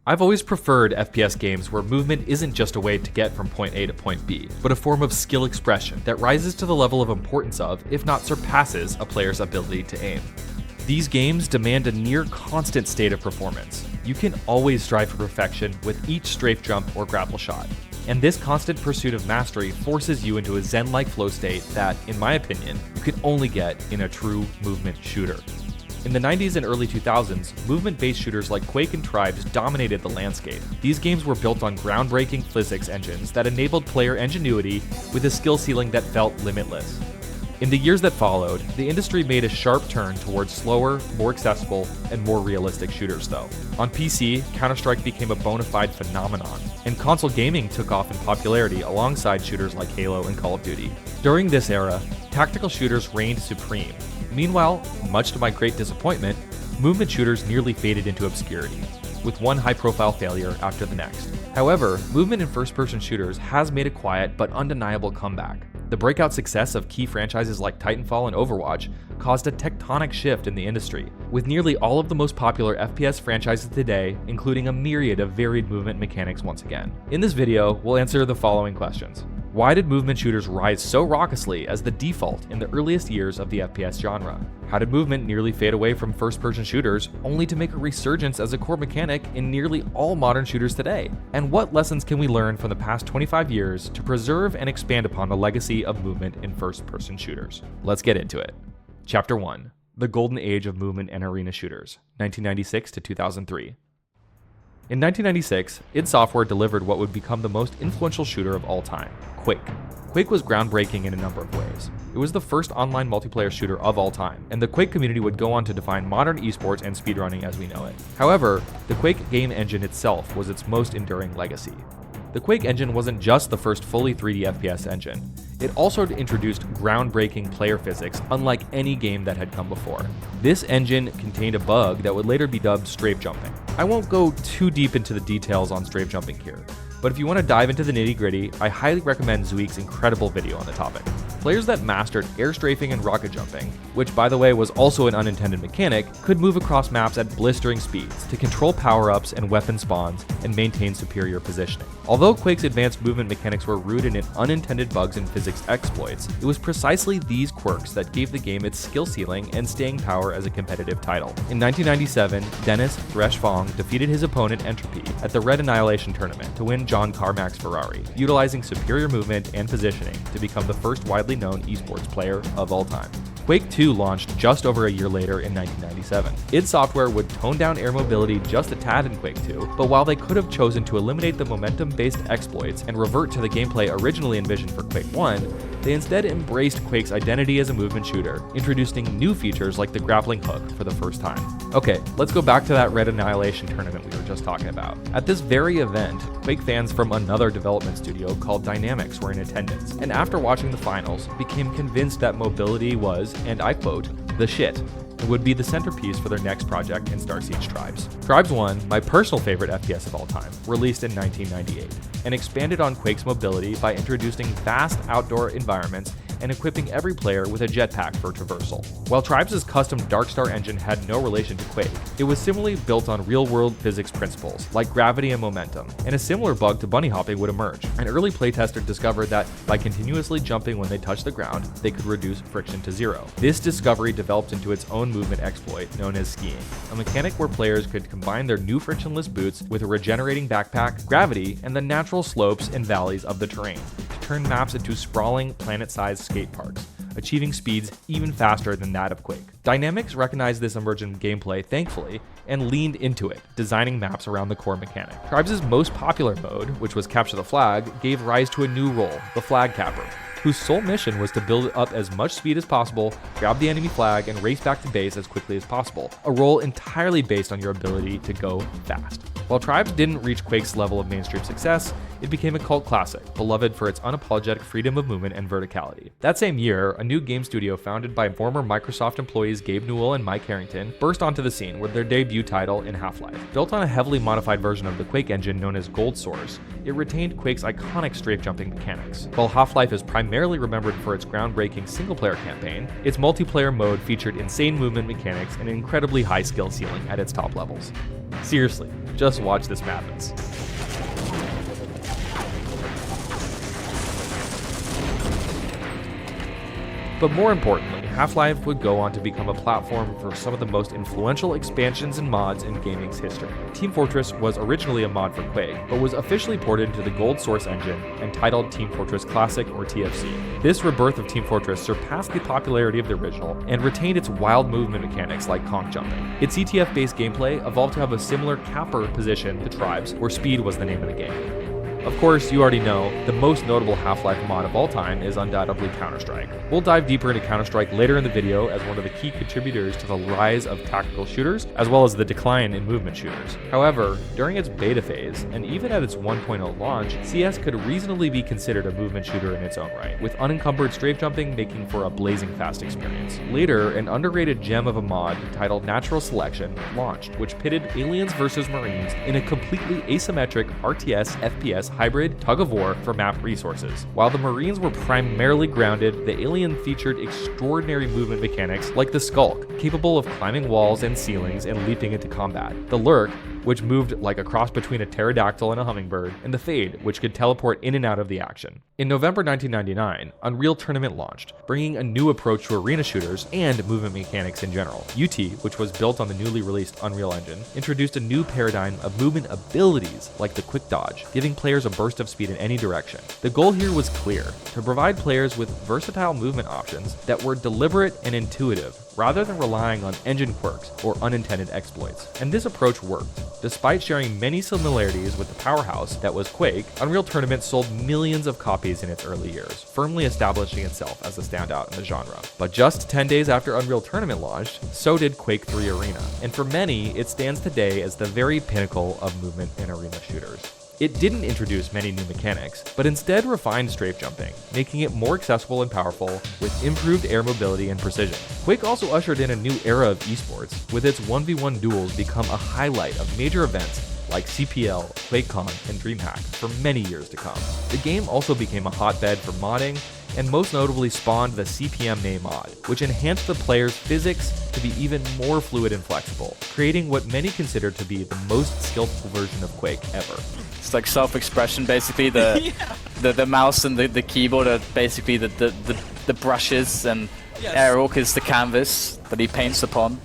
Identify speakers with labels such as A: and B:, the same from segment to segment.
A: I've always preferred FPS games where movement isn't just a way to get from point A to point B, but a form of skill expression that rises to the level of importance of, if not surpasses, a player's ability to aim. These games demand a near constant state of performance. You can always strive for perfection with each strafe jump or grapple shot, and this constant pursuit of mastery forces you into a zen-like flow state that, in my opinion, you can only get in a true movement shooter. In the 90s and early 2000s, movement-based shooters like Quake and Tribes dominated the landscape. These games were built on groundbreaking physics engines that enabled player ingenuity with a skill ceiling that felt limitless. In the years that followed, the industry made a sharp turn towards slower, more accessible, and more realistic shooters though. On PC, Counter-Strike became a bona fide phenomenon, and console gaming took off in popularity alongside shooters like Halo and Call of Duty. During this era, tactical shooters reigned supreme. Meanwhile, much to my great disappointment, movement shooters nearly faded into obscurity, with one high-profile failure after the next. However, movement in first-person shooters has made a quiet but undeniable comeback. The breakout success of key franchises like Titanfall and Overwatch caused a tectonic shift in the industry, with nearly all of the most popular FPS franchises today including a myriad of varied movement mechanics once again. In this video, we'll answer the following questions. Why did movement shooters rise so raucously as the default in the earliest years of the FPS genre? How did movement nearly fade away from first-person shooters, only to make a resurgence as a core mechanic in nearly all modern shooters today? And what lessons can we learn from the past 25 years to preserve and expand upon the legacy of movement in first-person shooters? Let's get into it. Chapter 1. The Golden Age of Movement and Arena Shooters, 1996 to 2003. In 1996, id Software delivered what would become the most influential shooter of all time, Quake. Quake was groundbreaking in a number of ways. It was the first online multiplayer shooter of all time, and the Quake community would go on to define modern esports and speedrunning as we know it. However, the Quake game engine itself was its most enduring legacy. The Quake engine wasn't just the first fully 3D FPS engine. It also introduced groundbreaking player physics unlike any game that had come before. This engine contained a bug that would later be dubbed strafe jumping. I won't go too deep into the details on strafe jumping here, but if you want to dive into the nitty-gritty, I highly recommend Zweek's incredible video on the topic. Players that mastered air strafing and rocket jumping, which by the way was also an unintended mechanic, could move across maps at blistering speeds to control power-ups and weapon spawns and maintain superior positioning. Although Quake's advanced movement mechanics were rooted in unintended bugs and physics exploits, it was precisely these quirks that gave the game its skill ceiling and staying power as a competitive title. In 1997, Dennis Thresh Fong defeated his opponent Entropy at the Red Annihilation tournament to win John Carmack's Ferrari, utilizing superior movement and positioning to become the first widely known esports player of all time. Quake 2 launched just over a year later in 1997. id Software would tone down air mobility just a tad in Quake 2, but while they could have chosen to eliminate the momentum-based exploits and revert to the gameplay originally envisioned for Quake 1, they instead embraced Quake's identity as a movement shooter, introducing new features like the grappling hook for the first time. Okay, let's go back to that Red Annihilation tournament we were just talking about. At this very event, Quake fans from another development studio called Dynamics were in attendance, and after watching the finals, became convinced that mobility was, and I quote, the shit, and would be the centerpiece for their next project in Star Siege Tribes. Tribes 1, my personal favorite FPS of all time, released in 1998, and expanded on Quake's mobility by introducing vast outdoor environments and equipping every player with a jetpack for traversal. While Tribes' custom Darkstar engine had no relation to Quake, it was similarly built on real-world physics principles, like gravity and momentum, and a similar bug to bunny hopping would emerge. An early playtester discovered that by continuously jumping when they touched the ground, they could reduce friction to zero. This discovery developed into its own movement exploit known as skiing, a mechanic where players could combine their new frictionless boots with a regenerating backpack, gravity, and the natural slopes and valleys of the terrain to turn maps into sprawling, planet-sized skate parks, achieving speeds even faster than that of Quake. Dynamics recognized this emergent gameplay, thankfully, and leaned into it, designing maps around the core mechanic. Tribes' most popular mode, which was Capture the Flag, gave rise to a new role, the Flag Capper, whose sole mission was to build up as much speed as possible, grab the enemy flag, and race back to base as quickly as possible, a role entirely based on your ability to go fast. While Tribes didn't reach Quake's level of mainstream success, it became a cult classic, beloved for its unapologetic freedom of movement and verticality. That same year, a new game studio founded by former Microsoft employees Gabe Newell and Mike Harrington burst onto the scene with their debut title in Half-Life. Built on a heavily modified version of the Quake engine known as Gold Source, it retained Quake's iconic strafe-jumping mechanics. While Half-Life is primarily remembered for its groundbreaking single-player campaign, its multiplayer mode featured insane movement mechanics and an incredibly high skill ceiling at its top levels. Seriously, just watch this madness. But more importantly, Half-Life would go on to become a platform for some of the most influential expansions and mods in gaming's history. Team Fortress was originally a mod for Quake, but was officially ported to the Gold Source engine and titled Team Fortress Classic or TFC. This rebirth of Team Fortress surpassed the popularity of the original and retained its wild movement mechanics like conch jumping. Its ETF-based gameplay evolved to have a similar capper position to Tribes, where speed was the name of the game. Of course, you already know, the most notable Half-Life mod of all time is undoubtedly Counter-Strike. We'll dive deeper into Counter-Strike later in the video as one of the key contributors to the rise of tactical shooters, as well as the decline in movement shooters. However, during its beta phase, and even at its 1.0 launch, CS could reasonably be considered a movement shooter in its own right, with unencumbered strafe jumping making for a blazing fast experience. Later, an underrated gem of a mod titled Natural Selection launched, which pitted aliens versus Marines in a completely asymmetric RTS FPS hybrid tug-of-war for map resources. While the Marines were primarily grounded, the alien featured extraordinary movement mechanics like the Skulk, capable of climbing walls and ceilings and leaping into combat, the Lurk, which moved like a cross between a pterodactyl and a hummingbird, and the Fade, which could teleport in and out of the action. In November 1999, Unreal Tournament launched, bringing a new approach to arena shooters and movement mechanics in general. UT, which was built on the newly released Unreal Engine, introduced a new paradigm of movement abilities like the Quick Dodge, giving players a burst of speed in any direction. The goal here was clear: to provide players with versatile movement options that were deliberate and intuitive, rather than relying on engine quirks or unintended exploits. And this approach worked. Despite sharing many similarities with the powerhouse that was Quake, Unreal Tournament sold millions of copies in its early years, firmly establishing itself as a standout in the genre. But just 10 days after Unreal Tournament launched, so did Quake 3 Arena, and for many, it stands today as the very pinnacle of movement in arena shooters. It didn't introduce many new mechanics, but instead refined strafe jumping, making it more accessible and powerful with improved air mobility and precision. Quake also ushered in a new era of esports, with its 1v1 duels become a highlight of major events like CPL, QuakeCon, and DreamHack for many years to come. The game also became a hotbed for modding, and most notably spawned the CPM mod, which enhanced the player's physics to be even more fluid and flexible, creating what many consider to be the most skillful version of Quake ever.
B: It's like self-expression, basically. The mouse and the keyboard are basically the brushes, and Airwalk is the canvas that he paints upon.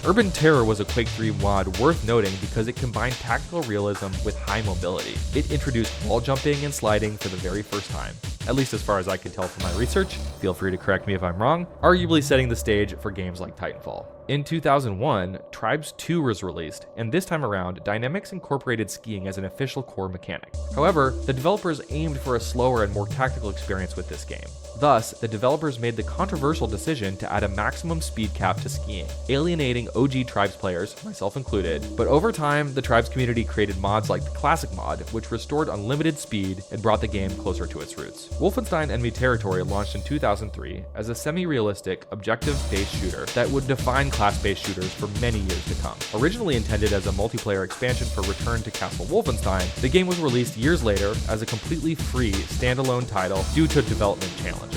A: Urban Terror was a Quake 3 mod worth noting because it combined tactical realism with high mobility. It introduced wall jumping and sliding for the very first time, at least as far as I could tell from my research. Feel free to correct me if I'm wrong, arguably setting the stage for games like Titanfall. In 2001, Tribes 2 was released, and this time around, Dynamics incorporated skiing as an official core mechanic. However, the developers aimed for a slower and more tactical experience with this game. Thus, the developers made the controversial decision to add a maximum speed cap to skiing, alienating OG Tribes players, myself included. But over time, the Tribes community created mods like the Classic mod, which restored unlimited speed and brought the game closer to its roots. Wolfenstein Enemy Territory launched in 2003 as a semi-realistic, objective-based shooter that would define class-based shooters for many years to come. Originally intended as a multiplayer expansion for Return to Castle Wolfenstein, the game was released years later as a completely free, standalone title due to development challenges.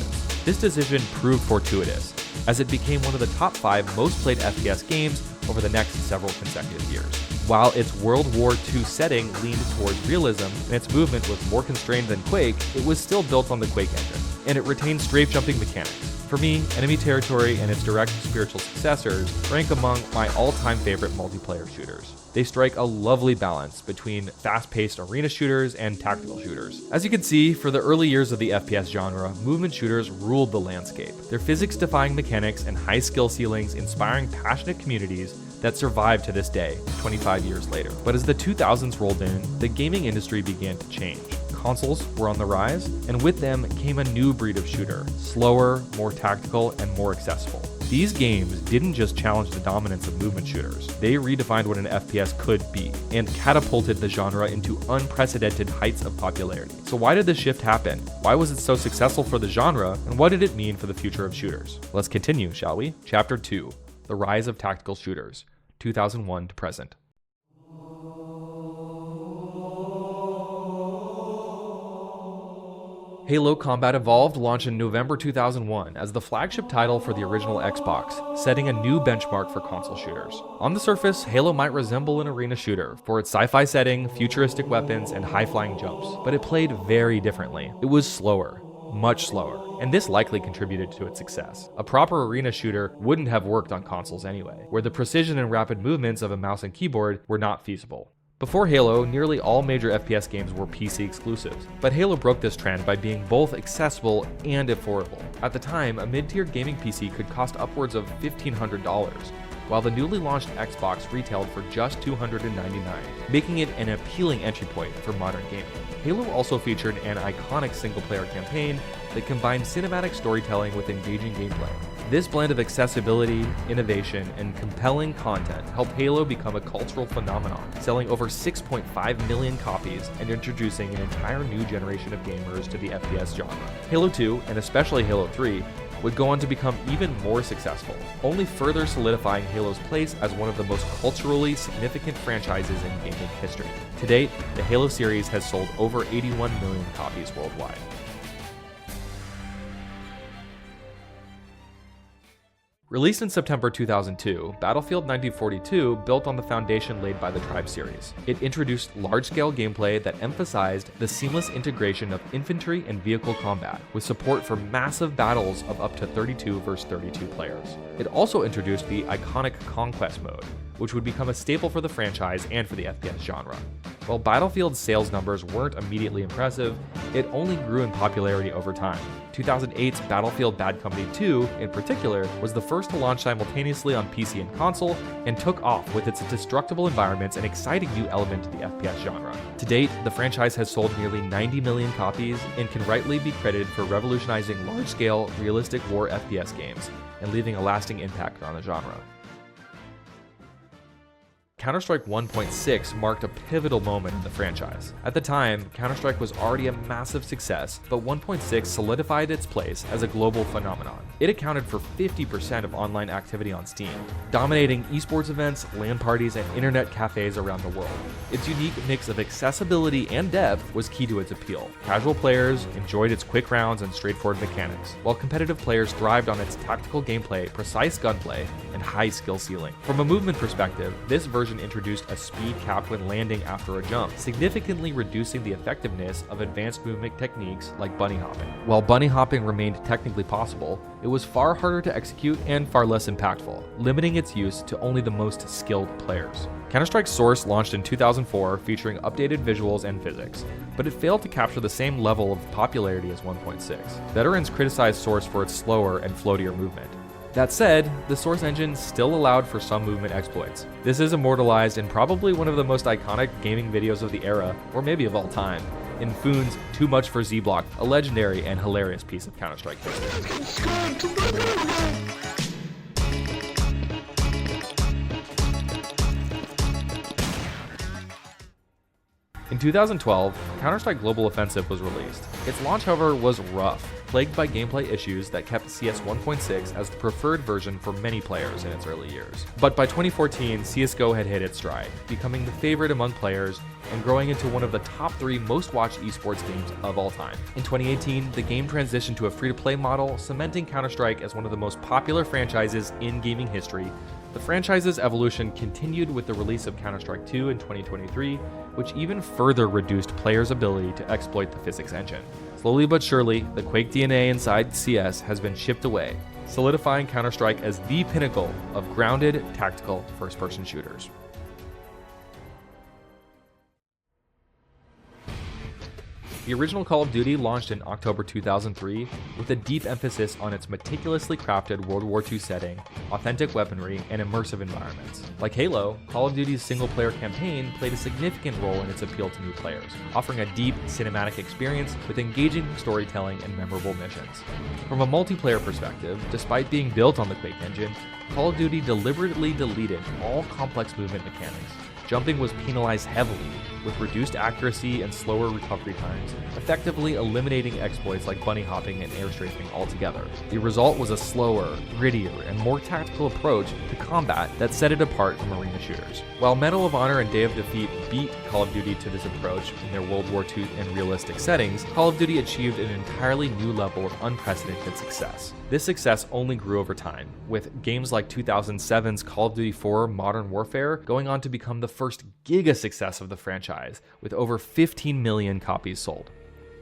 A: This decision proved fortuitous, as it became one of the top 5 most played FPS games over the next several consecutive years. While its World War II setting leaned towards realism and its movement was more constrained than Quake, it was still built on the Quake engine, and it retained strafe jumping mechanics. For me, Enemy Territory and its direct spiritual successors rank among my all-time favorite multiplayer shooters. They strike a lovely balance between fast-paced arena shooters and tactical shooters. As you can see, for the early years of the FPS genre, movement shooters ruled the landscape. Their physics-defying mechanics and high skill ceilings inspiring passionate communities that survive to this day, 25 years later. But as the 2000s rolled in, the gaming industry began to change. Consoles were on the rise, and with them came a new breed of shooter, slower, more tactical, and more accessible. These games didn't just challenge the dominance of movement shooters, they redefined what an FPS could be, and catapulted the genre into unprecedented heights of popularity. So why did this shift happen? Why was it so successful for the genre, and what did it mean for the future of shooters? Let's continue, shall we? Chapter 2, The Rise of Tactical Shooters, 2001 to present. Halo Combat Evolved launched in November 2001 as the flagship title for the original Xbox, setting a new benchmark for console shooters. On the surface, Halo might resemble an arena shooter for its sci-fi setting, futuristic weapons, and high-flying jumps, but it played very differently. It was slower, much slower, and this likely contributed to its success. A proper arena shooter wouldn't have worked on consoles anyway, where the precision and rapid movements of a mouse and keyboard were not feasible. Before Halo, nearly all major FPS games were PC exclusives, but Halo broke this trend by being both accessible and affordable. At the time, a mid-tier gaming PC could cost upwards of $1,500, while the newly launched Xbox retailed for just $299, making it an appealing entry point for modern gaming. Halo also featured an iconic single-player campaign that combined cinematic storytelling with engaging gameplay. This blend of accessibility, innovation, and compelling content helped Halo become a cultural phenomenon, selling over 6.5 million copies and introducing an entire new generation of gamers to the FPS genre. Halo 2, and especially Halo 3, would go on to become even more successful, only further solidifying Halo's place as one of the most culturally significant franchises in gaming history. To date, the Halo series has sold over 81 million copies worldwide. Released in September 2002, Battlefield 1942 built on the foundation laid by the Tribe series. It introduced large-scale gameplay that emphasized the seamless integration of infantry and vehicle combat, with support for massive battles of up to 32 versus 32 players. It also introduced the iconic Conquest mode, which would become a staple for the franchise and for the FPS genre. While Battlefield's sales numbers weren't immediately impressive, it only grew in popularity over time. 2008's Battlefield Bad Company 2, in particular, was the first to launch simultaneously on PC and console, and took off with its destructible environments and exciting new element to the FPS genre. To date, the franchise has sold nearly 90 million copies and can rightly be credited for revolutionizing large-scale, realistic war FPS games and leaving a lasting impact on the genre. Counter-Strike 1.6 marked a pivotal moment in the franchise. At the time, Counter-Strike was already a massive success, but 1.6 solidified its place as a global phenomenon. It accounted for 50% of online activity on Steam, dominating esports events, LAN parties, and internet cafes around the world. Its unique mix of accessibility and depth was key to its appeal. Casual players enjoyed its quick rounds and straightforward mechanics, while competitive players thrived on its tactical gameplay, precise gunplay, and high skill ceiling. From a movement perspective, this version introduced a speed cap when landing after a jump, significantly reducing the effectiveness of advanced movement techniques like bunny hopping. While bunny hopping remained technically possible, it was far harder to execute and far less impactful, limiting its use to only the most skilled players. Counter-Strike Source launched in 2004, featuring updated visuals and physics, but it failed to capture the same level of popularity as 1.6. Veterans criticized Source for its slower and floatier movement. That said, the Source engine still allowed for some movement exploits. This is immortalized in probably one of the most iconic gaming videos of the era, or maybe of all time, in Foon's Too Much for Z-Block, a legendary and hilarious piece of Counter-Strike history. In 2012, Counter-Strike Global Offensive was released. Its launch, however, was rough, plagued by gameplay issues that kept CS 1.6 as the preferred version for many players in its early years. But by 2014, CSGO had hit its stride, becoming the favorite among players and growing into one of the top 3 most watched esports games of all time. In 2018, the game transitioned to a free-to-play model, cementing Counter-Strike as one of the most popular franchises in gaming history. The franchise's evolution continued with the release of Counter-Strike 2 in 2023, which even further reduced players' ability to exploit the physics engine. Slowly but surely, the Quake DNA inside CS has been chipped away, solidifying Counter-Strike as the pinnacle of grounded, tactical, first-person shooters. The original Call of Duty launched in October 2003 with a deep emphasis on its meticulously crafted World War II setting, authentic weaponry, and immersive environments. Like Halo, Call of Duty's single-player campaign played a significant role in its appeal to new players, offering a deep, cinematic experience with engaging storytelling and memorable missions. From a multiplayer perspective, despite being built on the Quake engine, Call of Duty deliberately deleted all complex movement mechanics. Jumping was penalized heavily, with reduced accuracy and slower recovery times, effectively eliminating exploits like bunny hopping and air strafing altogether. The result was a slower, grittier, and more tactical approach to combat that set it apart from arena shooters. While Medal of Honor and Day of Defeat beat Call of Duty to this approach in their World War II and realistic settings, Call of Duty achieved an entirely new level of unprecedented success. This success only grew over time, with games like 2007's Call of Duty 4 Modern Warfare going on to become the first giga success of the franchise, with over 15 million copies sold.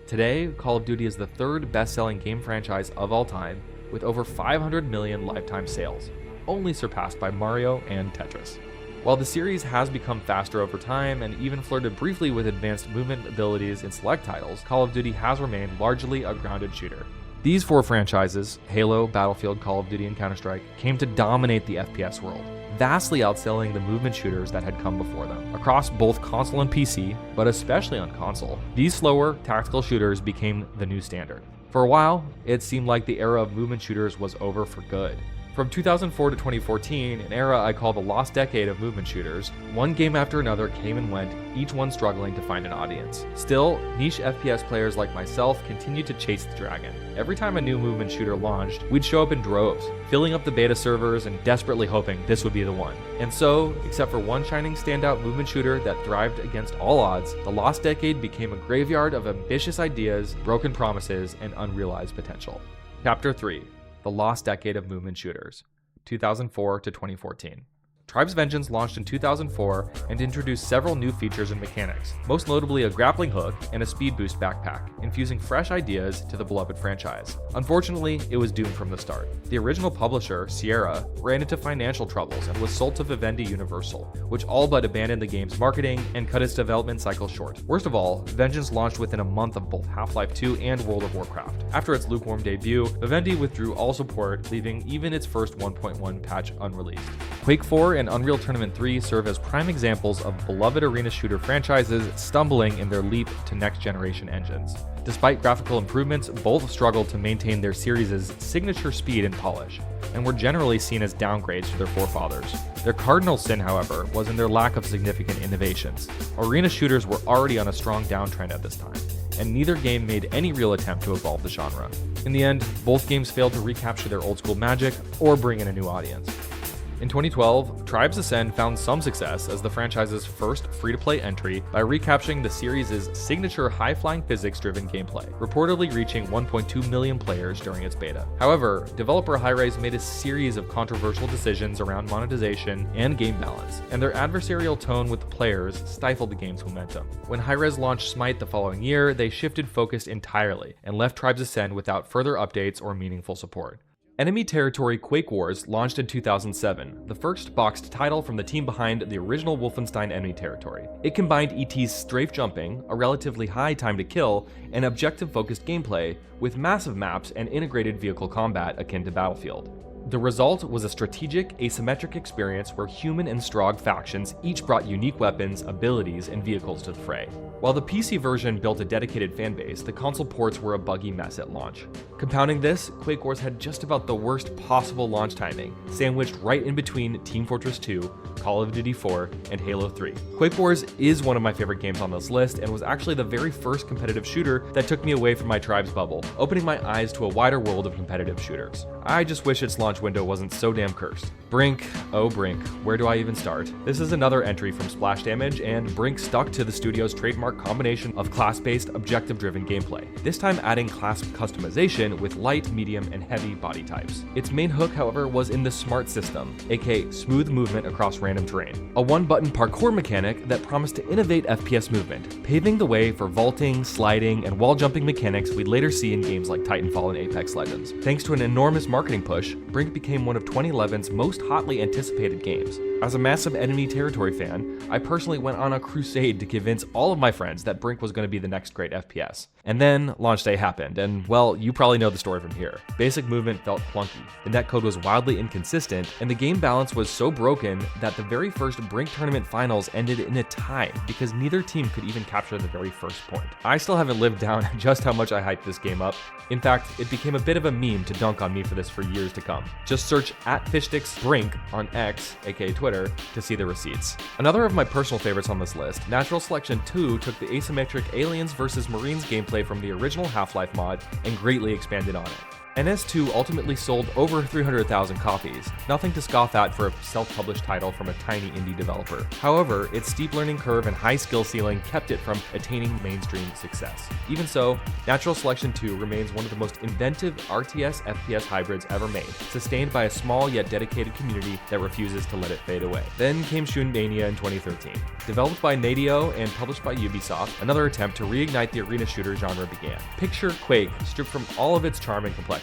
A: Today, Call of Duty is the third best-selling game franchise of all time, with over 500 million lifetime sales, only surpassed by Mario and Tetris. While the series has become faster over time and even flirted briefly with advanced movement abilities in select titles, Call of Duty has remained largely a grounded shooter. These four franchises, Halo, Battlefield, Call of Duty, and Counter-Strike, came to dominate the FPS world, vastly outselling the movement shooters that had come before them. Across both console and PC, but especially on console, these slower, tactical shooters became the new standard. For a while, it seemed like the era of movement shooters was over for good. From 2004 to 2014, an era I call the lost decade of movement shooters, one game after another came and went, each one struggling to find an audience. Still, niche FPS players like myself continued to chase the dragon. Every time a new movement shooter launched, we'd show up in droves, filling up the beta servers and desperately hoping this would be the one. And so, except for one shining standout movement shooter that thrived against all odds, the lost decade became a graveyard of ambitious ideas, broken promises, and unrealized potential. Chapter 3. The Lost Decade of Movement Shooters, 2004 to 2014. Tribes Vengeance launched in 2004 and introduced several new features and mechanics, most notably a grappling hook and a speed boost backpack, infusing fresh ideas to the beloved franchise. Unfortunately, it was doomed from the start. The original publisher, Sierra, ran into financial troubles and was sold to Vivendi Universal, which all but abandoned the game's marketing and cut its development cycle short. Worst of all, Vengeance launched within a month of both Half-Life 2 and World of Warcraft. After its lukewarm debut, Vivendi withdrew all support, leaving even its first 1.1 patch unreleased. Quake 4 and Unreal Tournament 3 serve as prime examples of beloved arena shooter franchises stumbling in their leap to next-generation engines. Despite graphical improvements, both struggled to maintain their series' signature speed and polish, and were generally seen as downgrades to their forefathers. Their cardinal sin, however, was in their lack of significant innovations. Arena shooters were already on a strong downtrend at this time, and neither game made any real attempt to evolve the genre. In the end, both games failed to recapture their old-school magic or bring in a new audience. In 2012, Tribes Ascend found some success as the franchise's first free-to-play entry by recapturing the series' signature high-flying physics-driven gameplay, reportedly reaching 1.2 million players during its beta. However, developer Hi-Rez made a series of controversial decisions around monetization and game balance, and their adversarial tone with the players stifled the game's momentum. When Hi-Rez launched Smite the following year, they shifted focus entirely and left Tribes Ascend without further updates or meaningful support. Enemy Territory Quake Wars launched in 2007, the first boxed title from the team behind the original Wolfenstein Enemy Territory. It combined ET's strafe jumping, a relatively high time to kill, and objective-focused gameplay, with massive maps and integrated vehicle combat akin to Battlefield. The result was a strategic, asymmetric experience where human and Strogg factions each brought unique weapons, abilities, and vehicles to the fray. While the PC version built a dedicated fanbase, the console ports were a buggy mess at launch. Compounding this, Quake Wars had just about the worst possible launch timing, sandwiched right in between Team Fortress 2, Call of Duty 4, and Halo 3. Quake Wars is one of my favorite games on this list and was actually the very first competitive shooter that took me away from my Tribes bubble, opening my eyes to a wider world of competitive shooters. I just wish its launch window wasn't so damn cursed. BRINK, oh BRINK, where do I even start? This is another entry from Splash Damage, and BRINK stuck to the studio's trademark combination of class-based, objective-driven gameplay, this time adding class customization with light, medium, and heavy body types. Its main hook, however, was in the SMART system, aka smooth movement across random terrain, a one-button parkour mechanic that promised to innovate FPS movement, paving the way for vaulting, sliding, and wall-jumping mechanics we'd later see in games like Titanfall and Apex Legends. Thanks to an enormous marketing push, BRINK became one of 2011's most hotly anticipated games. As a massive Enemy Territory fan, I personally went on a crusade to convince all of my friends that BRINK was going to be the next great FPS. And then launch day happened, and well, you probably know the story from here. Basic movement felt clunky, the netcode was wildly inconsistent, and the game balance was so broken that the very first BRINK tournament finals ended in a tie because neither team could even capture the very first point. I still haven't lived down just how much I hyped this game up. In fact, it became a bit of a meme to dunk on me for this for years to come. Just search @FishSticksBRINK on X, aka Twitter, to see the receipts. Another of my personal favorites on this list, Natural Selection 2 took the asymmetric Aliens vs. Marines gameplay from the original Half-Life mod and greatly expanded on it. NS2 ultimately sold over 300,000 copies, nothing to scoff at for a self-published title from a tiny indie developer. However, its steep learning curve and high skill ceiling kept it from attaining mainstream success. Even so, Natural Selection 2 remains one of the most inventive RTS-FPS hybrids ever made, sustained by a small yet dedicated community that refuses to let it fade away. Then came Shunmania in 2013. Developed by Nadio and published by Ubisoft, another attempt to reignite the arena shooter genre began. Picture Quake, stripped from all of its charm and complexity.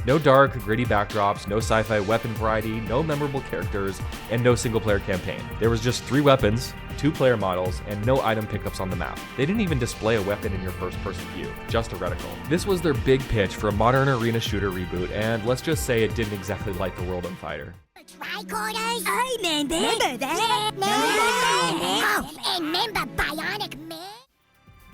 A: No dark, gritty backdrops, no sci-fi weapon variety, no memorable characters, and no single-player campaign. There was just 3 weapons, 2 player models, and no item pickups on the map. They didn't even display a weapon in your first-person view, just a reticle. This was their big pitch for a modern arena shooter reboot, and let's just say it didn't exactly light the world on fire.
C: Tricorders? I remember that. Oh, and remember Bionic Man?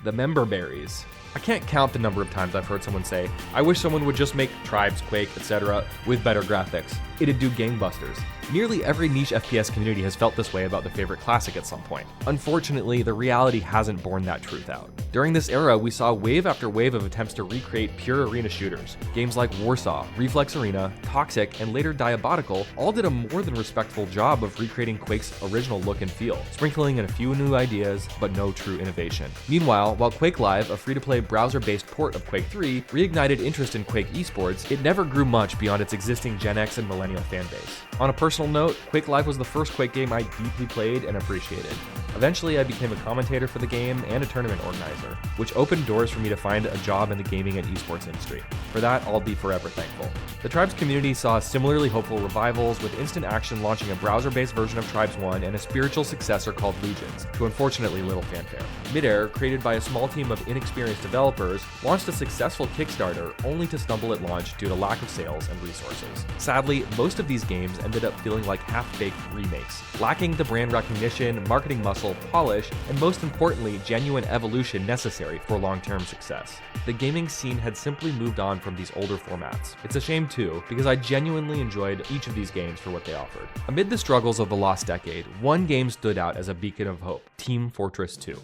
A: The member berries. I can't count the number of times I've heard someone say, I wish someone would just make Tribes, Quake, etc. with better graphics. It'd do gangbusters. Nearly every niche FPS community has felt this way about their favorite classic at some point. Unfortunately, the reality hasn't borne that truth out. During this era, we saw wave after wave of attempts to recreate pure arena shooters. Games like Warsaw, Reflex Arena, Toxic, and later Diabotical all did a more than respectful job of recreating Quake's original look and feel, sprinkling in a few new ideas, but no true innovation. Meanwhile, while Quake Live, a free-to-play browser-based port of Quake 3, reignited interest in Quake esports, it never grew much beyond its existing Gen X and millennial fanbase. On a personal note, Quake Live was the first Quake game I deeply played and appreciated. Eventually, I became a commentator for the game and a tournament organizer, which opened doors for me to find a job in the gaming and esports industry. For that, I'll be forever thankful. The Tribes community saw similarly hopeful revivals, with Instant Action launching a browser-based version of Tribes 1 and a spiritual successor called Legions, to unfortunately little fanfare. Midair, created by a small team of inexperienced developers, launched a successful Kickstarter only to stumble at launch due to lack of sales and resources. Sadly, most of these games ended up feeling like half-baked remakes, lacking the brand recognition, marketing muscle, polish, and most importantly, genuine evolution necessary for long-term success. The gaming scene had simply moved on from these older formats. It's a shame too, because I genuinely enjoyed each of these games for what they offered. Amid the struggles of the lost decade, one game stood out as a beacon of hope: Team Fortress 2.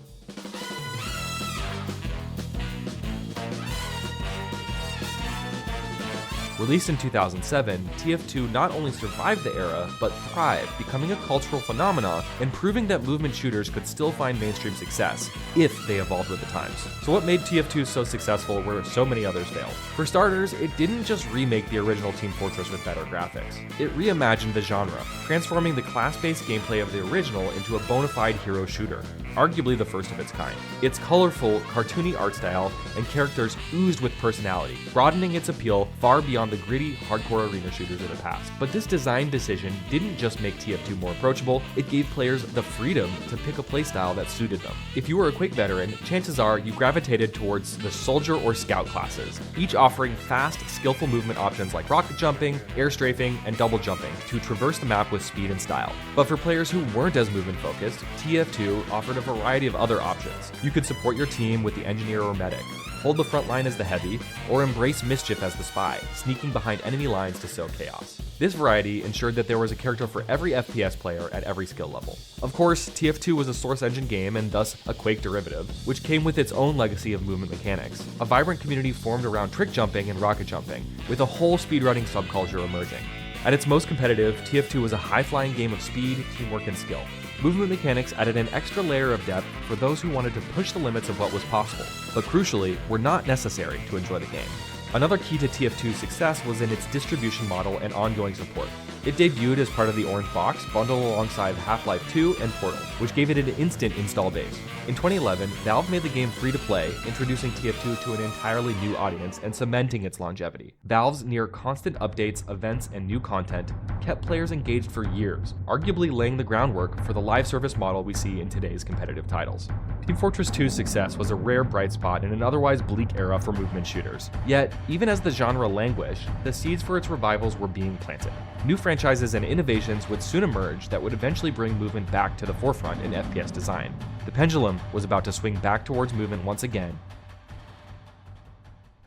A: Released in 2007, TF2 not only survived the era, but thrived, becoming a cultural phenomenon and proving that movement shooters could still find mainstream success, if they evolved with the times. So what made TF2 so successful where so many others failed? For starters, it didn't just remake the original Team Fortress with better graphics. It reimagined the genre, transforming the class-based gameplay of the original into a bona fide hero shooter, arguably the first of its kind. Its colorful, cartoony art style and characters oozed with personality, broadening its appeal far beyond the gritty, hardcore arena shooters of the past. But this design decision didn't just make TF2 more approachable, it gave players the freedom to pick a playstyle that suited them. If you were a Quake veteran, chances are you gravitated towards the Soldier or Scout classes, each offering fast, skillful movement options like rocket jumping, air strafing, and double jumping to traverse the map with speed and style. But for players who weren't as movement focused, TF2 offered a variety of other options. You could support your team with the engineer or medic, hold the front line as the heavy, or embrace mischief as the spy, sneaking behind enemy lines to sow chaos. This variety ensured that there was a character for every FPS player at every skill level. Of course, TF2 was a Source Engine game and thus a Quake derivative, which came with its own legacy of movement mechanics. A vibrant community formed around trick jumping and rocket jumping, with a whole speedrunning subculture emerging. At its most competitive, TF2 was a high-flying game of speed, teamwork, and skill. Movement mechanics added an extra layer of depth for those who wanted to push the limits of what was possible, but crucially, were not necessary to enjoy the game. Another key to TF2's success was in its distribution model and ongoing support. It debuted as part of the Orange Box, bundled alongside Half-Life 2 and Portal, which gave it an instant install base. In 2011, Valve made the game free to play, introducing TF2 to an entirely new audience and cementing its longevity. Valve's near constant updates, events, and new content kept players engaged for years, arguably laying the groundwork for the live service model we see in today's competitive titles. Team Fortress 2's success was a rare bright spot in an otherwise bleak era for movement shooters. Yet, even as the genre languished, the seeds for its revivals were being planted. New franchises and innovations would soon emerge that would eventually bring movement back to the forefront in FPS design. The pendulum was about to swing back towards movement once again.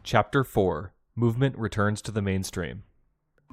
A: Chapter 4: Movement returns to the mainstream.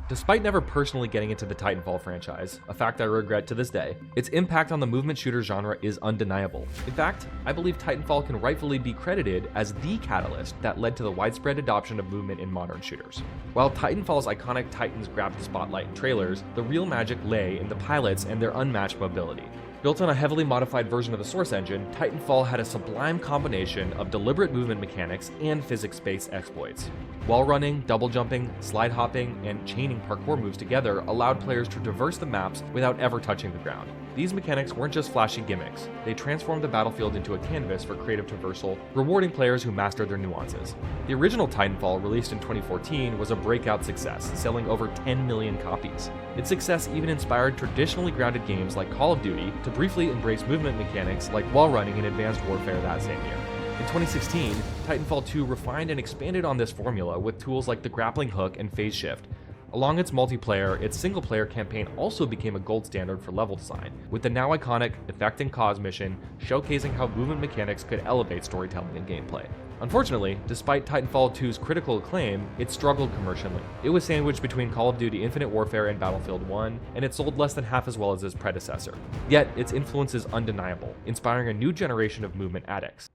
A: Despite never personally getting into the Titanfall franchise, a fact I regret to this day, its impact on the movement shooter genre is undeniable. In fact, I believe Titanfall can rightfully be credited as the catalyst that led to the widespread adoption of movement in modern shooters. While Titanfall's iconic Titans grabbed the spotlight in trailers, the real magic lay in the pilots and their unmatched mobility. Built on a heavily modified version of the source engine, Titanfall had a sublime combination of deliberate movement mechanics and physics-based exploits. Wall running, double jumping, slide hopping, and chaining parkour moves together allowed players to traverse the maps without ever touching the ground. These mechanics weren't just flashy gimmicks, they transformed the battlefield into a canvas for creative traversal, rewarding players who mastered their nuances. The original Titanfall, released in 2014, was a breakout success, selling over 10 million copies. Its success even inspired traditionally grounded games like Call of Duty to briefly embrace movement mechanics like wall running in Advanced Warfare that same year. In 2016, Titanfall 2 refined and expanded on this formula with tools like the grappling hook and phase shift. Along its multiplayer, its single-player campaign also became a gold standard for level design, with the now iconic Effect and Cause mission showcasing how movement mechanics could elevate storytelling and gameplay. Unfortunately, despite Titanfall 2's critical acclaim, it struggled commercially. It was sandwiched between Call of Duty Infinite Warfare and Battlefield 1, and it sold less than half as well as its predecessor. Yet, its influence is undeniable, inspiring a new generation of movement addicts.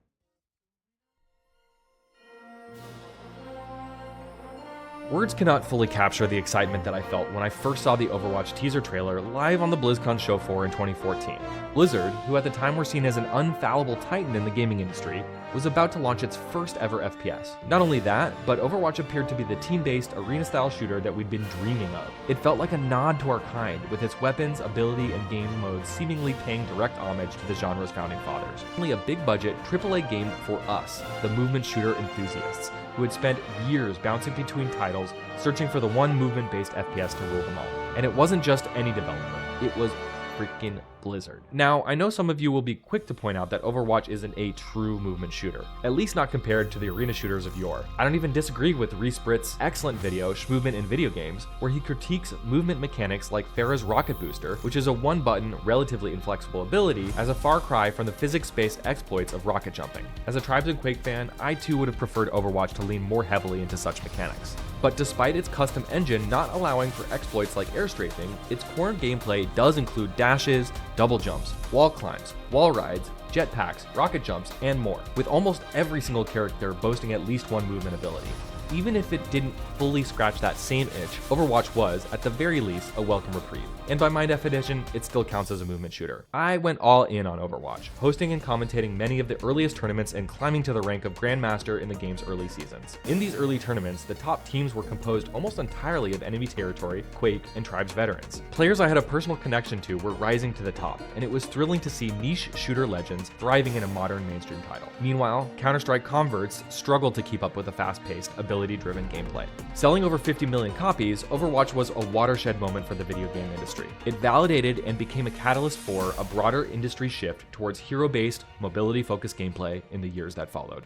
A: Words cannot fully capture the excitement that I felt when I first saw the Overwatch teaser trailer live on the BlizzCon Show 4 in 2014. Blizzard, who at the time were seen as an unfallible titan in the gaming industry, was about to launch its first ever FPS. Not only that, but Overwatch appeared to be the team-based, arena-style shooter that we'd been dreaming of. It felt like a nod to our kind, with its weapons, ability, and game modes seemingly paying direct homage to the genre's founding fathers. Only a big-budget, AAA game for us, the movement shooter enthusiasts, who had spent years bouncing between titles, searching for the one movement-based FPS to rule them all. And it wasn't just any developer, it was freaking Blizzard. Now, I know some of you will be quick to point out that Overwatch isn't a true movement shooter, at least not compared to the arena shooters of yore. I don't even disagree with Reese Britt's excellent video, Schmovement in Video Games, where he critiques movement mechanics like Pharah's Rocket Booster, which is a one-button, relatively inflexible ability, as a far cry from the physics-based exploits of rocket jumping. As a Tribes and Quake fan, I too would have preferred Overwatch to lean more heavily into such mechanics. But despite its custom engine not allowing for exploits like air strafing, its core gameplay does include dashes, double jumps, wall climbs, wall rides, jetpacks, rocket jumps, and more, with almost every single character boasting at least one movement ability. Even if it didn't fully scratch that same itch, Overwatch was, at the very least, a welcome reprieve. And by my definition, it still counts as a movement shooter. I went all in on Overwatch, hosting and commentating many of the earliest tournaments and climbing to the rank of Grandmaster in the game's early seasons. In these early tournaments, the top teams were composed almost entirely of enemy territory, Quake, and Tribes veterans. Players I had a personal connection to were rising to the top, and it was thrilling to see niche shooter legends thriving in a modern mainstream title. Meanwhile, Counter-Strike converts struggled to keep up with the fast-paced, ability-driven gameplay. Selling over 50 million copies, Overwatch was a watershed moment for the video game industry. It validated and became a catalyst for a broader industry shift towards hero-based, mobility-focused gameplay in the years that followed.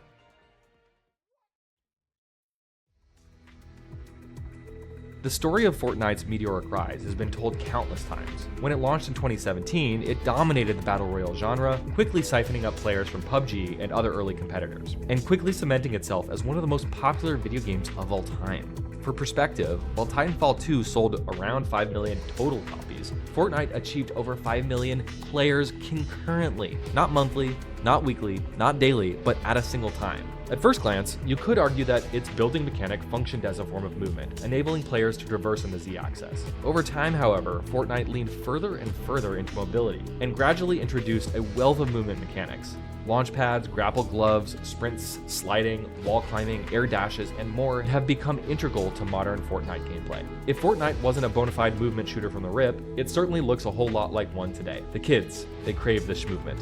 A: The story of Fortnite's meteoric rise has been told countless times. When it launched in 2017, it dominated the Battle Royale genre, quickly siphoning up players from PUBG and other early competitors, and quickly cementing itself as one of the most popular video games of all time. For perspective, while Titanfall 2 sold around 5 million total copies, Fortnite achieved over 5 million players concurrently. Not monthly, not weekly, not daily, but at a single time. At first glance, you could argue that its building mechanic functioned as a form of movement, enabling players to traverse in the Z-axis. Over time, however, Fortnite leaned further and further into mobility, and gradually introduced a wealth of movement mechanics. Launch pads, grapple gloves, sprints, sliding, wall climbing, air dashes, and more have become integral to modern Fortnite gameplay. If Fortnite wasn't a bona fide movement shooter from the rip, it certainly looks a whole lot like one today. The kids, they crave this movement.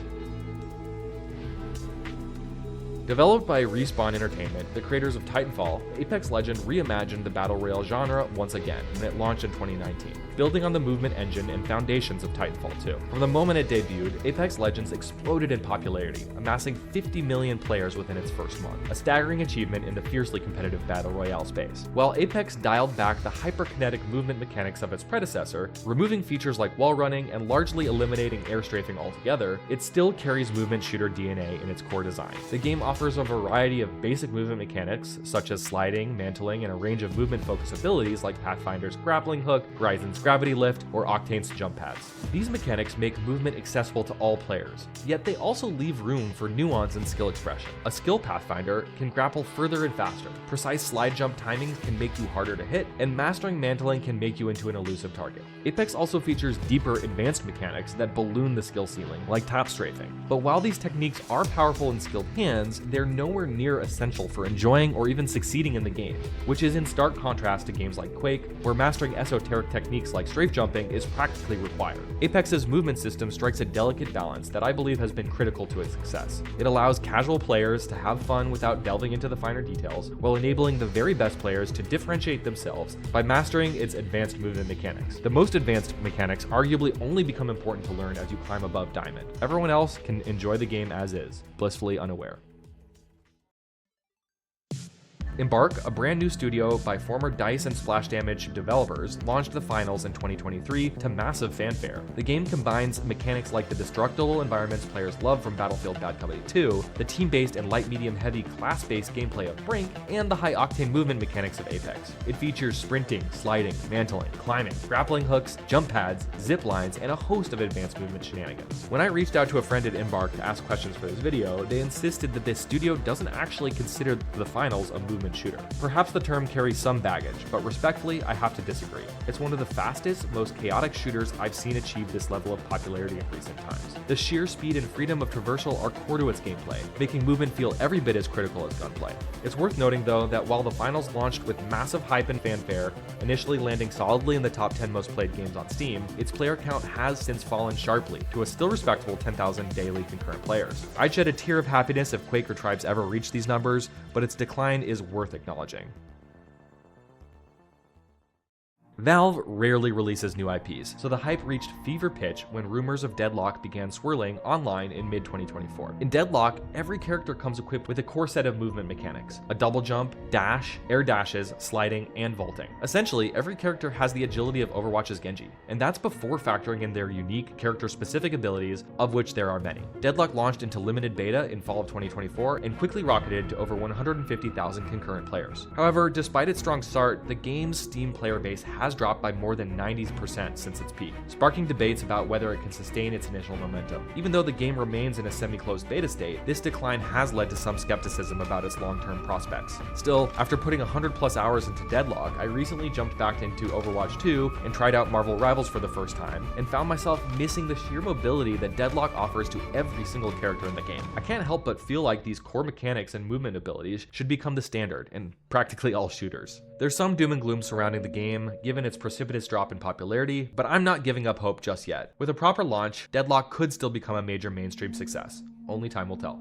A: Developed by Respawn Entertainment, the creators of Titanfall, Apex Legends reimagined the Battle Royale genre once again when it launched in 2019, building on the movement engine and foundations of Titanfall 2. From the moment it debuted, Apex Legends exploded in popularity, amassing 50 million players within its first month, a staggering achievement in the fiercely competitive Battle Royale space. While Apex dialed back the hyperkinetic movement mechanics of its predecessor, removing features like wall running and largely eliminating air strafing altogether, it still carries movement shooter DNA in its core design. The game offers offers a variety of basic movement mechanics, such as sliding, mantling, and a range of movement-focused abilities like Pathfinder's grappling hook, Horizon's gravity lift, or Octane's jump pads. These mechanics make movement accessible to all players, yet they also leave room for nuance and skill expression. A skill Pathfinder can grapple further and faster, precise slide jump timings can make you harder to hit, and mastering mantling can make you into an elusive target. Apex also features deeper advanced mechanics that balloon the skill ceiling, like tap strafing. But while these techniques are powerful in skilled hands, they're nowhere near essential for enjoying or even succeeding in the game, which is in stark contrast to games like Quake, where mastering esoteric techniques like strafe jumping is practically required. Apex's movement system strikes a delicate balance that I believe has been critical to its success. It allows casual players to have fun without delving into the finer details, while enabling the very best players to differentiate themselves by mastering its advanced movement mechanics. The most advanced mechanics arguably only become important to learn as you climb above Diamond. Everyone else can enjoy the game as is, blissfully unaware. Embark, a brand new studio by former DICE and Splash Damage developers, launched the finals in 2023 to massive fanfare. The game combines mechanics like the destructible environments players love from Battlefield Bad Company 2, the team-based and light-medium-heavy class-based gameplay of BRINK, and the high-octane movement mechanics of Apex. It features sprinting, sliding, mantling, climbing, grappling hooks, jump pads, zip lines, and a host of advanced movement shenanigans. When I reached out to a friend at Embark to ask questions for this video, they insisted that this studio doesn't actually consider the finals a movement shooter. Perhaps the term carries some baggage, but respectfully, I have to disagree. It's one of the fastest, most chaotic shooters I've seen achieve this level of popularity in recent times. The sheer speed and freedom of traversal are core to its gameplay, making movement feel every bit as critical as gunplay. It's worth noting though that while the finals launched with massive hype and fanfare, initially landing solidly in the top 10 most played games on Steam, its player count has since fallen sharply to a still respectable 10,000 daily concurrent players. I'd shed a tear of happiness if Quake or Tribes ever reached these numbers, but its decline is worth acknowledging. Valve rarely releases new IPs, so the hype reached fever pitch when rumors of Deadlock began swirling online in mid-2024. In Deadlock, every character comes equipped with a core set of movement mechanics: a double jump, dash, air dashes, sliding, and vaulting. Essentially, every character has the agility of Overwatch's Genji, and that's before factoring in their unique character-specific abilities, of which there are many. Deadlock launched into limited beta in fall of 2024 and quickly rocketed to over 150,000 concurrent players. However, despite its strong start, the game's Steam player base has dropped by more than 90% since its peak, sparking debates about whether it can sustain its initial momentum. Even though the game remains in a semi-closed beta state, this decline has led to some skepticism about its long-term prospects. Still, after putting 100+ hours into Deadlock, I recently jumped back into Overwatch 2 and tried out Marvel Rivals for the first time, and found myself missing the sheer mobility that Deadlock offers to every single character in the game. I can't help but feel like these core mechanics and movement abilities should become the standard in practically all shooters. There's some doom and gloom surrounding the game, given its precipitous drop in popularity, but I'm not giving up hope just yet. With a proper launch, Deadlock could still become a major mainstream success. Only time will tell.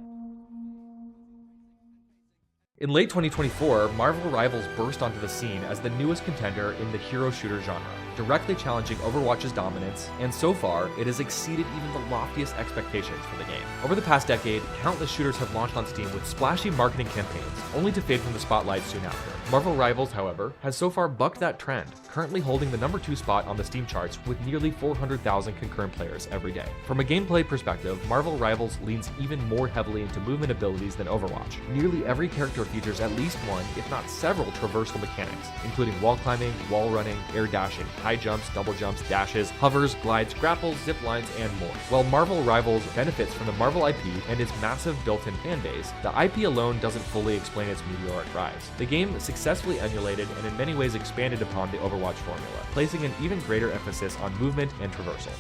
A: In late 2024, Marvel Rivals burst onto the scene as the newest contender in the hero shooter genre, directly challenging Overwatch's dominance, and so far, it has exceeded even the loftiest expectations for the game. Over the past decade, countless shooters have launched on Steam with splashy marketing campaigns, only to fade from the spotlight soon after. Marvel Rivals, however, has so far bucked that trend, currently holding the number 2 spot on the Steam charts with nearly 400,000 concurrent players every day. From a gameplay perspective, Marvel Rivals leans even more heavily into movement abilities than Overwatch. Nearly every character features at least one, if not several, traversal mechanics, including wall climbing, wall running, air dashing, high jumps, double jumps, dashes, hovers, glides, grapples, zip lines, and more. While Marvel Rivals benefits from the Marvel IP and its massive built-in fanbase, the IP alone doesn't fully explain its meteoric rise. The game successfully emulated and in many ways expanded upon the Overwatch formula, placing an even greater emphasis on movement and traversal.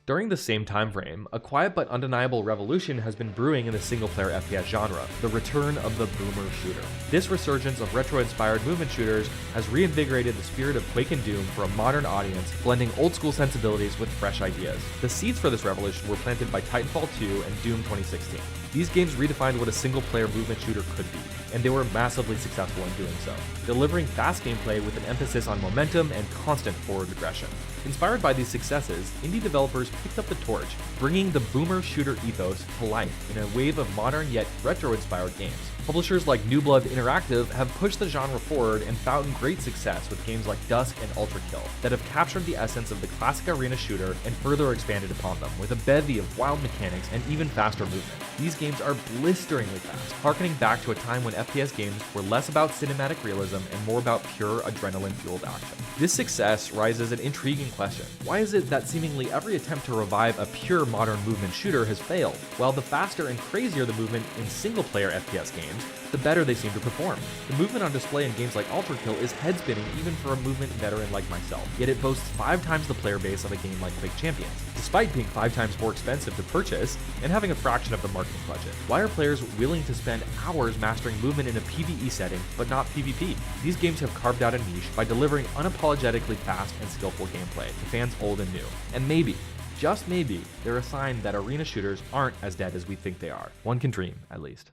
A: During the same time frame, a quiet but undeniable revolution has been brewing in the single-player FPS genre, the return of the boomer shooter. This resurgence of retro-inspired movement shooters has reinvigorated the spirit of Quake and Doom for a modern audience, blending old-school sensibilities with fresh ideas. The seeds for this revolution were planted by Titanfall 2 and Doom 2016. These games redefined what a single-player movement shooter could be, and they were massively successful in doing so, delivering fast gameplay with an emphasis on momentum and constant forward aggression. Inspired by these successes, indie developers picked up the torch, bringing the boomer shooter ethos to life in a wave of modern yet retro-inspired games. Publishers like New Blood Interactive have pushed the genre forward and found great success with games like Dusk and Ultrakill that have captured the essence of the classic arena shooter and further expanded upon them with a bevy of wild mechanics and even faster movement. these games are blisteringly fast, harkening back to a time when FPS games were less about cinematic realism and more about pure adrenaline-fueled action. This success raises an intriguing question. Why is it that seemingly every attempt to revive a pure modern movement shooter has failed, while the faster and crazier the movement in single-player FPS games, the better they seem to perform? The movement on display in games like Ultrakill is head-spinning even for a movement veteran like myself, yet it boasts 5 times the player base of a game like Quake Champions, despite being 5 times more expensive to purchase and having a fraction of the marketing budget. Why are players willing to spend hours mastering movement in a PvE setting, but not PvP? These games have carved out a niche by delivering unapologetically fast and skillful gameplay to fans old and new. And maybe, just maybe, they're a sign that arena shooters aren't as dead as we think they are. One can dream, at least.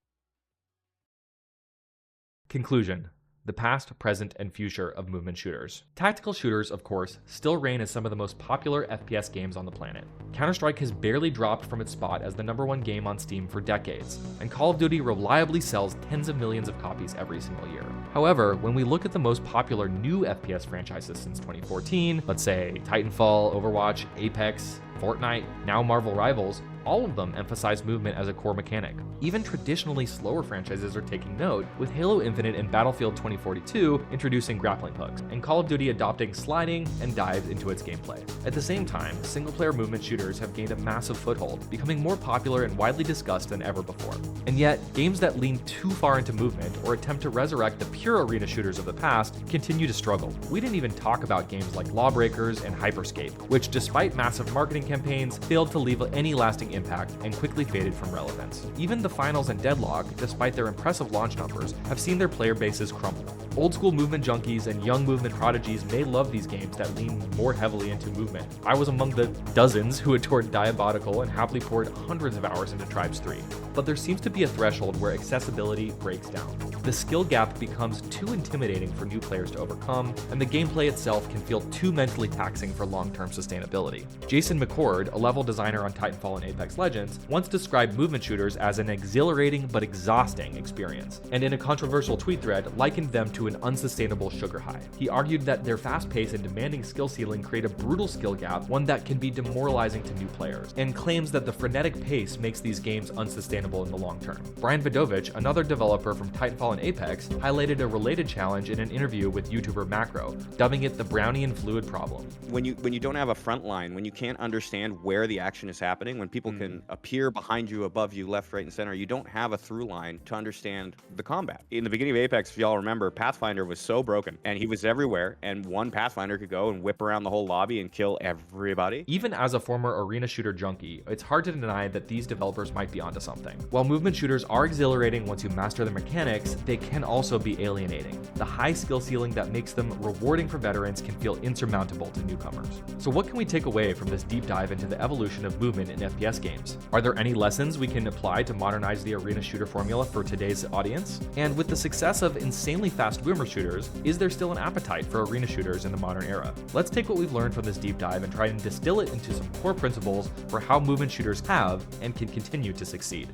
A: Conclusion. The past, present, and future of movement shooters. Tactical shooters, of course, still reign as some of the most popular FPS games on the planet. Counter-Strike has barely dropped from its spot as the #1 game on Steam for decades, and Call of Duty reliably sells tens of millions of copies every single year. However, when we look at the most popular new FPS franchises since 2014, let's say Titanfall, Overwatch, Apex, Fortnite, now Marvel Rivals, all of them emphasize movement as a core mechanic. Even traditionally slower franchises are taking note, with Halo Infinite and Battlefield 2042 introducing grappling hooks, and Call of Duty adopting sliding and dives into its gameplay. At the same time, single-player movement shooters have gained a massive foothold, becoming more popular and widely discussed than ever before. And yet, games that lean too far into movement or attempt to resurrect the pure arena shooters of the past continue to struggle. We didn't even talk about games like Lawbreakers and Hyperscape, which despite massive marketing campaigns, failed to leave any lasting impact and quickly faded from relevance. Even the Finals and Deadlock, despite their impressive launch numbers, have seen their player bases crumble. Old school movement junkies and young movement prodigies may love these games that lean more heavily into movement. I was among the dozens who adored Diabotical and happily poured hundreds of hours into Tribes 3. But there seems to be a threshold where accessibility breaks down. The skill gap becomes too intimidating for new players to overcome, and the gameplay itself can feel too mentally taxing for long-term sustainability. Jason McCord, a level designer on Titanfall and Apex Legends, once described movement shooters as an exhilarating but exhausting experience, and in a controversial tweet thread likened them to an unsustainable sugar high. He argued that their fast pace and demanding skill ceiling create a brutal skill gap, one that can be demoralizing to new players, and claims that the frenetic pace makes these games unsustainable in the long term. Brian Vidovich, another developer from Titanfall and Apex, highlighted a related challenge in an interview with YouTuber Macro, dubbing it the Brownian fluid problem.
D: When you don't have a front line, when you can't understand where the action is happening, when people can appear behind you, above you, left, right, and center, you don't have a through line to understand the combat. In the beginning of Apex, if y'all remember, Pathfinder was so broken, and he was everywhere, and one Pathfinder could go and whip around the whole lobby and kill everybody.
A: Even as a former arena shooter junkie, it's hard to deny that these developers might be onto something. While movement shooters are exhilarating once you master the mechanics, they can also be alienating. The high skill ceiling that makes them rewarding for veterans can feel insurmountable to newcomers. So what can we take away from this deep dive into the evolution of movement in FPS games? Are there any lessons we can apply to modernize the arena shooter formula for today's audience? And with the success of insanely fast boomer shooters, is there still an appetite for arena shooters in the modern era? Let's take what we've learned from this deep dive and try and distill it into some core principles for how movement shooters have and can continue to succeed.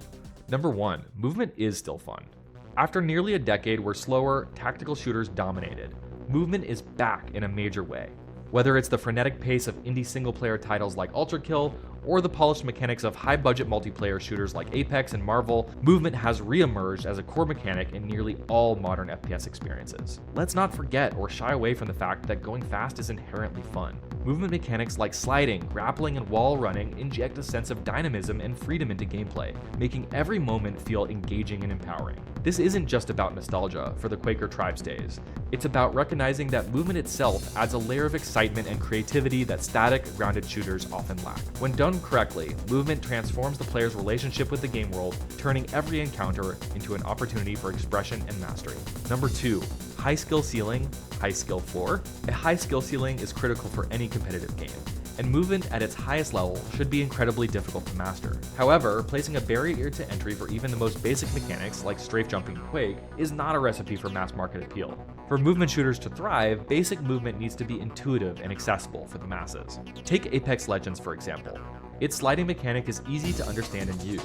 A: Number 1, movement is still fun. After nearly a decade where slower, tactical shooters dominated, movement is back in a major way. Whether it's the frenetic pace of indie single-player titles like Ultrakill, or the polished mechanics of high-budget multiplayer shooters like Apex and Marvel, movement has re-emerged as a core mechanic in nearly all modern FPS experiences. Let's not forget or shy away from the fact that going fast is inherently fun. Movement mechanics like sliding, grappling, and wall running inject a sense of dynamism and freedom into gameplay, making every moment feel engaging and empowering. This isn't just about nostalgia for the Quake or Tribes days. It's about recognizing that movement itself adds a layer of excitement and creativity that static, grounded shooters often lack. When done correctly, movement transforms the player's relationship with the game world, turning every encounter into an opportunity for expression and mastery. Number 2, high skill ceiling, high skill floor. A high skill ceiling is critical for any competitive game, and movement at its highest level should be incredibly difficult to master. However, placing a barrier to entry for even the most basic mechanics like strafe jumping in Quake is not a recipe for mass market appeal. For movement shooters to thrive, basic movement needs to be intuitive and accessible for the masses. Take Apex Legends for example. Its sliding mechanic is easy to understand and use,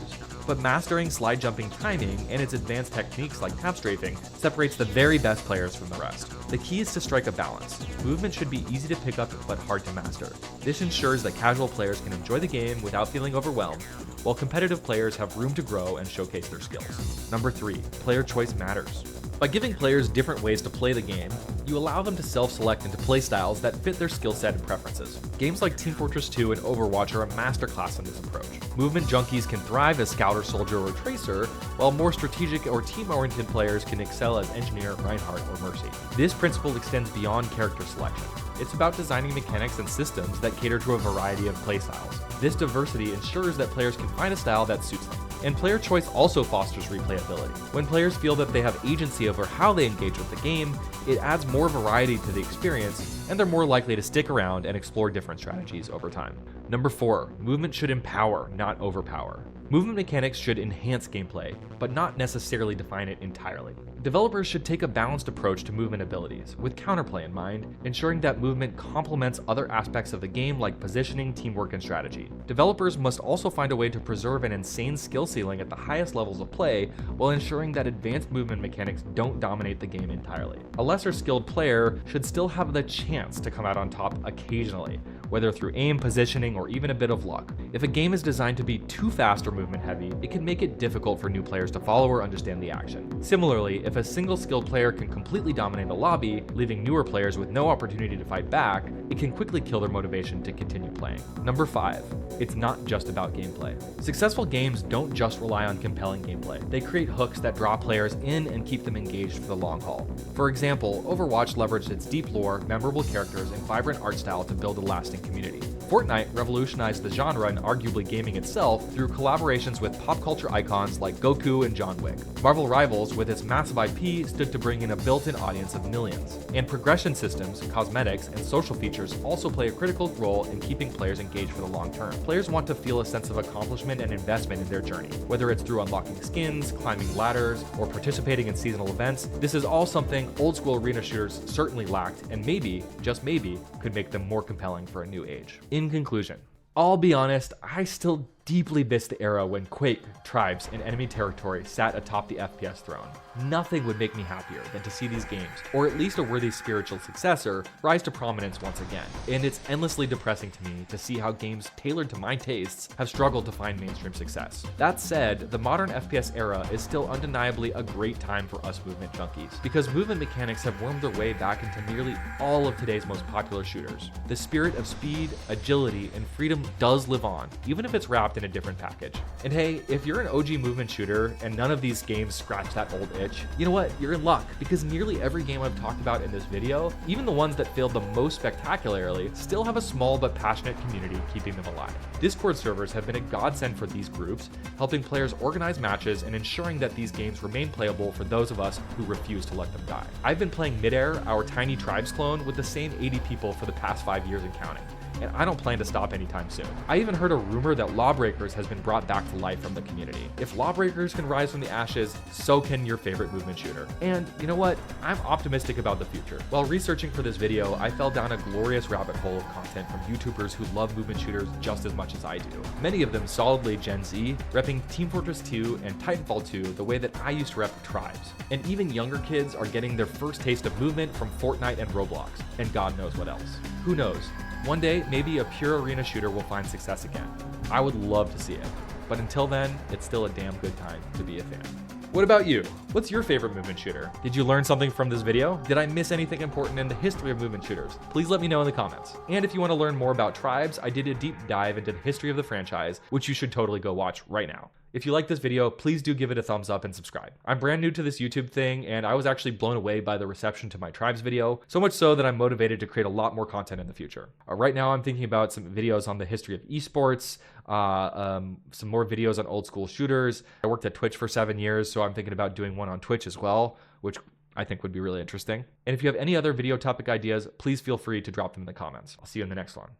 A: but mastering slide jumping timing and its advanced techniques like tap strafing separates the very best players from the rest. The key is to strike a balance. Movement should be easy to pick up but hard to master. This ensures that casual players can enjoy the game without feeling overwhelmed, while competitive players have room to grow and showcase their skills. Number 3, player choice matters. By giving players different ways to play the game, you allow them to self-select into playstyles that fit their skill set and preferences. Games like Team Fortress 2 and Overwatch are a masterclass in this approach. Movement junkies can thrive as Scouter, Soldier, or Tracer, while more strategic or team-oriented players can excel as Engineer, Reinhardt, or Mercy. This principle extends beyond character selection. It's about designing mechanics and systems that cater to a variety of playstyles. This diversity ensures that players can find a style that suits them. And player choice also fosters replayability. When players feel that they have agency over how they engage with the game, it adds more variety to the experience, and they're more likely to stick around and explore different strategies over time. Number 4, movement should empower, not overpower. Movement mechanics should enhance gameplay, but not necessarily define it entirely. Developers should take a balanced approach to movement abilities, with counterplay in mind, ensuring that movement complements other aspects of the game like positioning, teamwork, and strategy. Developers must also find a way to preserve an insane skill ceiling at the highest levels of play, while ensuring that advanced movement mechanics don't dominate the game entirely. A lesser skilled player should still have the chance to come out on top occasionally, whether through aim, positioning, or even a bit of luck. If a game is designed to be too fast or movement heavy, it can make it difficult for new players to follow or understand the action. Similarly, if a single skilled player can completely dominate a lobby, leaving newer players with no opportunity to fight back, it can quickly kill their motivation to continue playing. Number 5, it's not just about gameplay. Successful games don't just rely on compelling gameplay. They create hooks that draw players in and keep them engaged for the long haul. For example, Overwatch leveraged its deep lore, memorable characters, and vibrant art style to build a lasting community. Fortnite revolutionized the genre and arguably gaming itself through collaborations with pop culture icons like Goku and John Wick. Marvel Rivals, with its massive IP, stood to bring in a built-in audience of millions. And progression systems, cosmetics, and social features also play a critical role in keeping players engaged for the long term. Players want to feel a sense of accomplishment and investment in their journey. Whether it's through unlocking skins, climbing ladders, or participating in seasonal events, this is all something old-school arena shooters certainly lacked, and maybe, just maybe, could make them more compelling for a new age. In conclusion, I'll be honest, I still deeply miss the era when Quake, Tribes, and enemy territory sat atop the FPS throne. Nothing would make me happier than to see these games, or at least a worthy spiritual successor, rise to prominence once again. And it's endlessly depressing to me to see how games tailored to my tastes have struggled to find mainstream success. That said, the modern FPS era is still undeniably a great time for us movement junkies, because movement mechanics have wormed their way back into nearly all of today's most popular shooters. The spirit of speed, agility, and freedom does live on, even if it's wrapped in a different package. And hey, if you're an OG movement shooter and none of these games scratch that old itch, you know what? You're in luck, because nearly every game I've talked about in this video, even the ones that failed the most spectacularly, still have a small but passionate community keeping them alive. Discord servers have been a godsend for these groups, helping players organize matches and ensuring that these games remain playable for those of us who refuse to let them die. I've been playing Midair, our tiny Tribes clone, with the same 80 people for the past 5 years and counting, and I don't plan to stop anytime soon. I even heard a rumor that Lawbreakers has been brought back to life from the community. If Lawbreakers can rise from the ashes, so can your favorite movement shooter. And you know what? I'm optimistic about the future. While researching for this video, I fell down a glorious rabbit hole of content from YouTubers who love movement shooters just as much as I do. Many of them solidly Gen Z, repping Team Fortress 2 and Titanfall 2 the way that I used to rep Tribes. And even younger kids are getting their first taste of movement from Fortnite and Roblox, and God knows what else. Who knows? One day, maybe a pure arena shooter will find success again. I would love to see it. But until then, it's still a damn good time to be a fan. What about you? What's your favorite movement shooter? Did you learn something from this video? Did I miss anything important in the history of movement shooters? Please let me know in the comments. And if you want to learn more about Tribes, I did a deep dive into the history of the franchise, which you should totally go watch right now. If you like this video, please do give it a thumbs up and subscribe. I'm brand new to this YouTube thing, and I was actually blown away by the reception to my Tribes video, so much so that I'm motivated to create a lot more content in the future. Right now, I'm thinking about some videos on the history of esports, some more videos on old school shooters. I worked at Twitch for 7 years, so I'm thinking about doing one on Twitch as well, which I think would be really interesting. And if you have any other video topic ideas, please feel free to drop them in the comments. I'll see you in the next one.